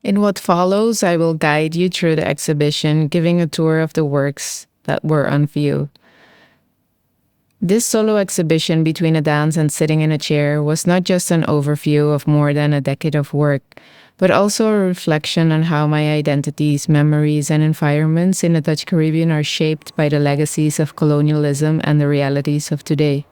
In what follows, I will guide you through the exhibition, giving a tour of the works that were on view. This solo exhibition between a dance and sitting in a chair was not just an overview of more than a decade of work, but also a reflection on how my identities, memories, and environments in the Dutch Caribbean are shaped by the legacies of colonialism and the realities of today.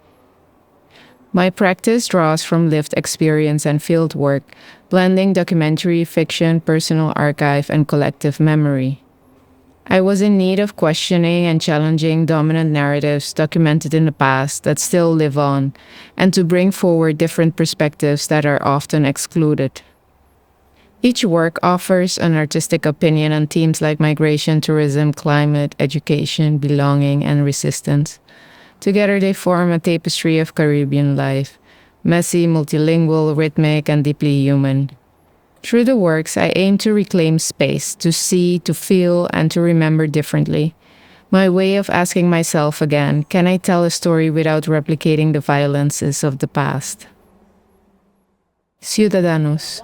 My practice draws from lived experience and fieldwork, blending documentary, fiction, personal archive, and collective memory. I was in need of questioning and challenging dominant narratives documented in the past that still live on, and to bring forward different perspectives that are often excluded. Each work offers an artistic opinion on themes like migration, tourism, climate, education, belonging, and resistance. Together they form a tapestry of Caribbean life, messy, multilingual, rhythmic, and deeply human. Through the works, I aim to reclaim space, to see, to feel, and to remember differently. My way of asking myself again, can I tell a story without replicating the violences of the past? Ciudadanos.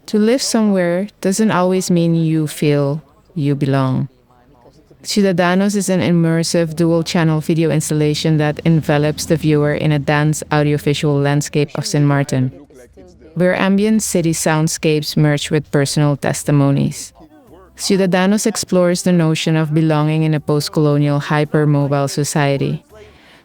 To live somewhere doesn't always mean you feel you belong. Ciudadanos is an immersive dual-channel video installation that envelops the viewer in a dense audiovisual landscape of St. Martin, where ambient city soundscapes merge with personal testimonies. Ciudadanos explores the notion of belonging in a post-colonial hyper-mobile society.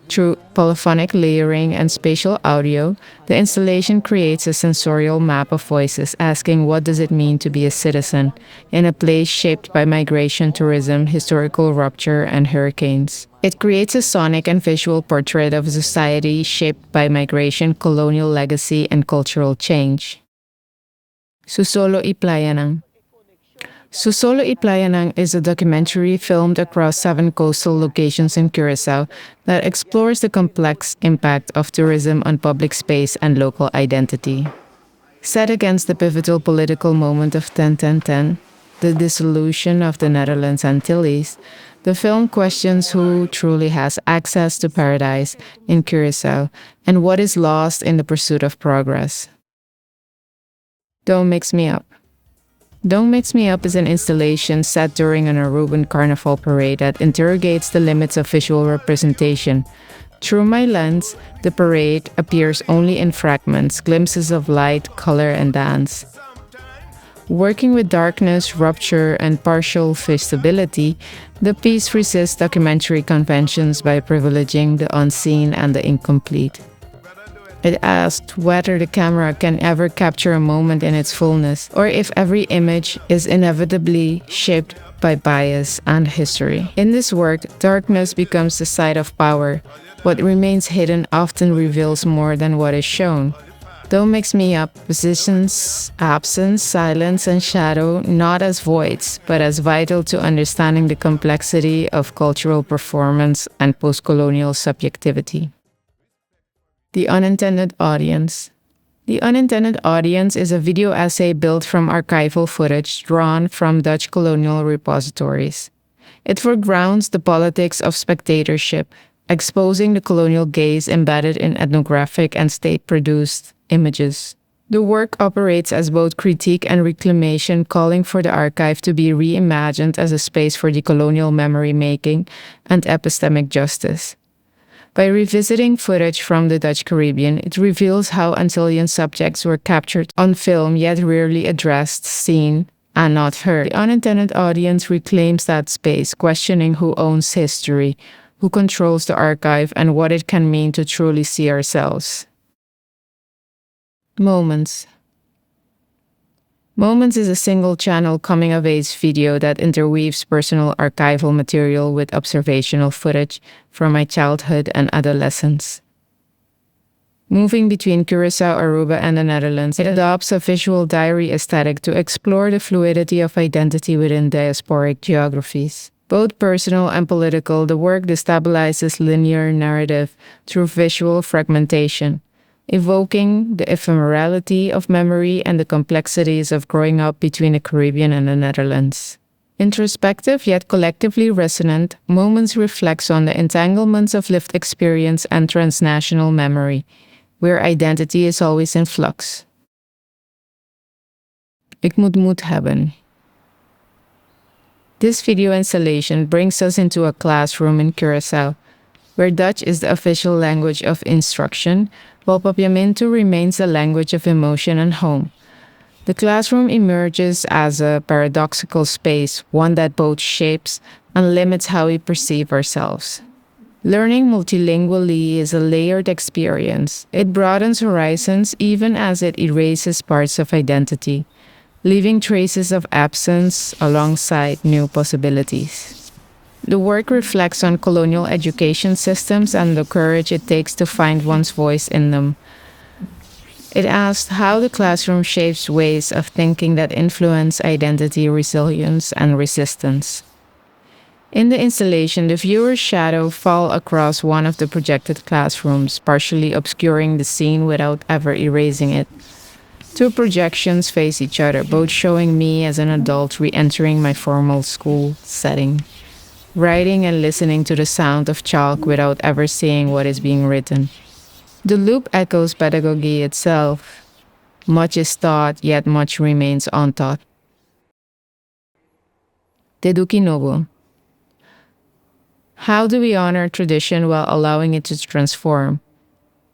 Through polyphonic layering and spatial audio, the installation creates a sensorial map of voices asking what does it mean to be a citizen in a place shaped by migration, tourism, historical rupture, and hurricanes. It creates a sonic and visual portrait of a society shaped by migration, colonial legacy, and cultural change. Susolo y Playanang. Susolo y Playanang is a documentary filmed across 7 coastal locations in Curaçao that explores the complex impact of tourism on public space and local identity. Set against the pivotal political moment of 10-10-10, the dissolution of the Netherlands Antilles, the film questions who truly has access to paradise in Curaçao and what is lost in the pursuit of progress. Don't Mix Me Up. Don't Mix Me Up is an installation set during an Aruban Carnival parade that interrogates the limits of visual representation. Through my lens, the parade appears only in fragments, glimpses of light, color, and dance. Working with darkness, rupture, and partial visibility, the piece resists documentary conventions by privileging the unseen and the incomplete. It asked whether the camera can ever capture a moment in its fullness, or if every image is inevitably shaped by bias and history. In this work, darkness becomes the site of power. What remains hidden often reveals more than what is shown. Don't Mix Me Up positions absence, silence, and shadow not as voids, but as vital to understanding the complexity of cultural performance and post-colonial subjectivity. The Unintended Audience. The Unintended Audience is a video essay built from archival footage drawn from Dutch colonial repositories. It foregrounds the politics of spectatorship, exposing the colonial gaze embedded in ethnographic and state-produced images. The work operates as both critique and reclamation, calling for the archive to be reimagined as a space for decolonial memory-making and epistemic justice. By revisiting footage from the Dutch Caribbean, it reveals how Antillean subjects were captured on film yet rarely addressed, seen, and not heard. The Unintended Audience reclaims that space, questioning who owns history, who controls the archive, and what it can mean to truly see ourselves. Moments. Moments is a single-channel coming-of-age video that interweaves personal archival material with observational footage from my childhood and adolescence. Moving between Curaçao, Aruba, and the Netherlands, it adopts a visual diary aesthetic to explore the fluidity of identity within diasporic geographies. Both personal and political, the work destabilizes linear narrative through visual fragmentation, evoking the ephemerality of memory and the complexities of growing up between the Caribbean and the Netherlands. Introspective yet collectively resonant, Moments reflects on the entanglements of lived experience and transnational memory, where identity is always in flux. Ik moet hebben. This video installation brings us into a classroom in Curacao, where Dutch is the official language of instruction, while Papiamento remains the language of emotion and home. The classroom emerges as a paradoxical space, one that both shapes and limits how we perceive ourselves. Learning multilingually is a layered experience. It broadens horizons even as it erases parts of identity, leaving traces of absence alongside new possibilities. The work reflects on colonial education systems and the courage it takes to find one's voice in them. It asks how the classroom shapes ways of thinking that influence identity, resilience, and resistance. In the installation, the viewer's shadow falls across one of the projected classrooms, partially obscuring the scene without ever erasing it. Two projections face each other, both showing me as an adult re-entering my formal school setting, writing and listening to the sound of chalk without ever seeing what is being written. The loop echoes pedagogy itself. Much is taught, yet much remains untaught. Teduki Nobu. How do we honor tradition while allowing it to transform?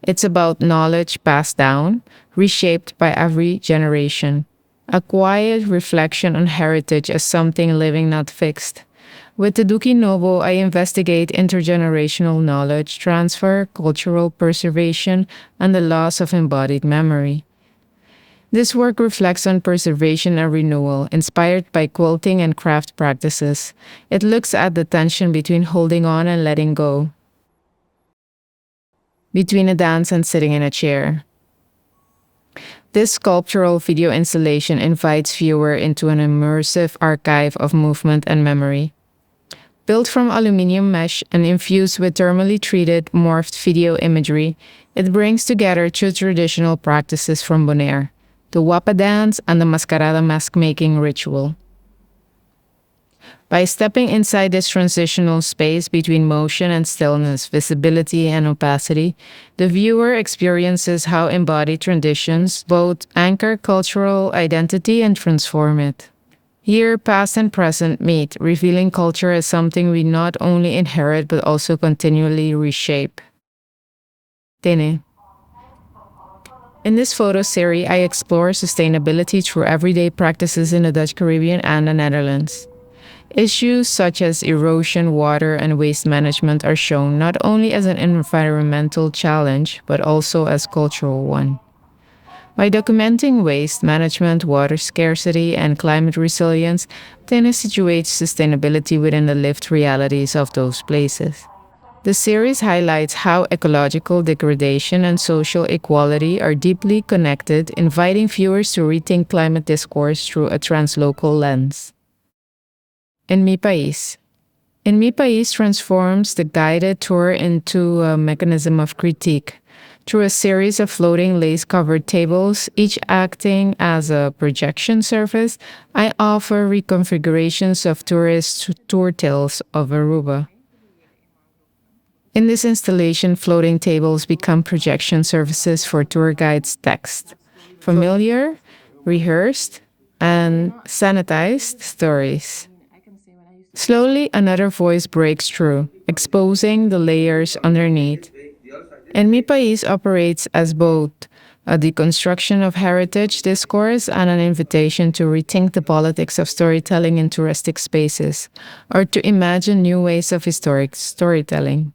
It's about knowledge passed down, reshaped by every generation. A quiet reflection on heritage as something living, not fixed. With Teduki Nobu, I investigate intergenerational knowledge transfer, cultural preservation, and the loss of embodied memory. This work reflects on preservation and renewal, inspired by quilting and craft practices. It looks at the tension between holding on and letting go, between a dance and sitting in a chair. This sculptural video installation invites viewer into an immersive archive of movement and memory. Built from aluminium mesh and infused with thermally treated, morphed video imagery, it brings together two traditional practices from Bonaire, the Wapa dance and the Mascarada mask-making ritual. By stepping inside this transitional space between motion and stillness, visibility and opacity, the viewer experiences how embodied traditions both anchor cultural identity and transform it. Here, past and present meet, revealing culture as something we not only inherit but also continually reshape. Tene. In this photo series, I explore sustainability through everyday practices in the Dutch Caribbean and the Netherlands. Issues such as erosion, water, and waste management are shown not only as an environmental challenge, but also as a cultural one. By documenting waste management, water scarcity, and climate resilience, Tene situates sustainability within the lived realities of those places. The series highlights how ecological degradation and social equality are deeply connected, inviting viewers to rethink climate discourse through a translocal lens. In Mi País. In Mi País transforms the guided tour into a mechanism of critique. Through a series of floating lace-covered tables, each acting as a projection surface, I offer reconfigurations of tourist tour tales of Aruba. In this installation, floating tables become projection surfaces for tour guides' text, familiar, rehearsed, and sanitized stories. Slowly, another voice breaks through, exposing the layers underneath. And Mi País operates as both a deconstruction of heritage discourse and an invitation to rethink the politics of storytelling in touristic spaces, or to imagine new ways of historic storytelling.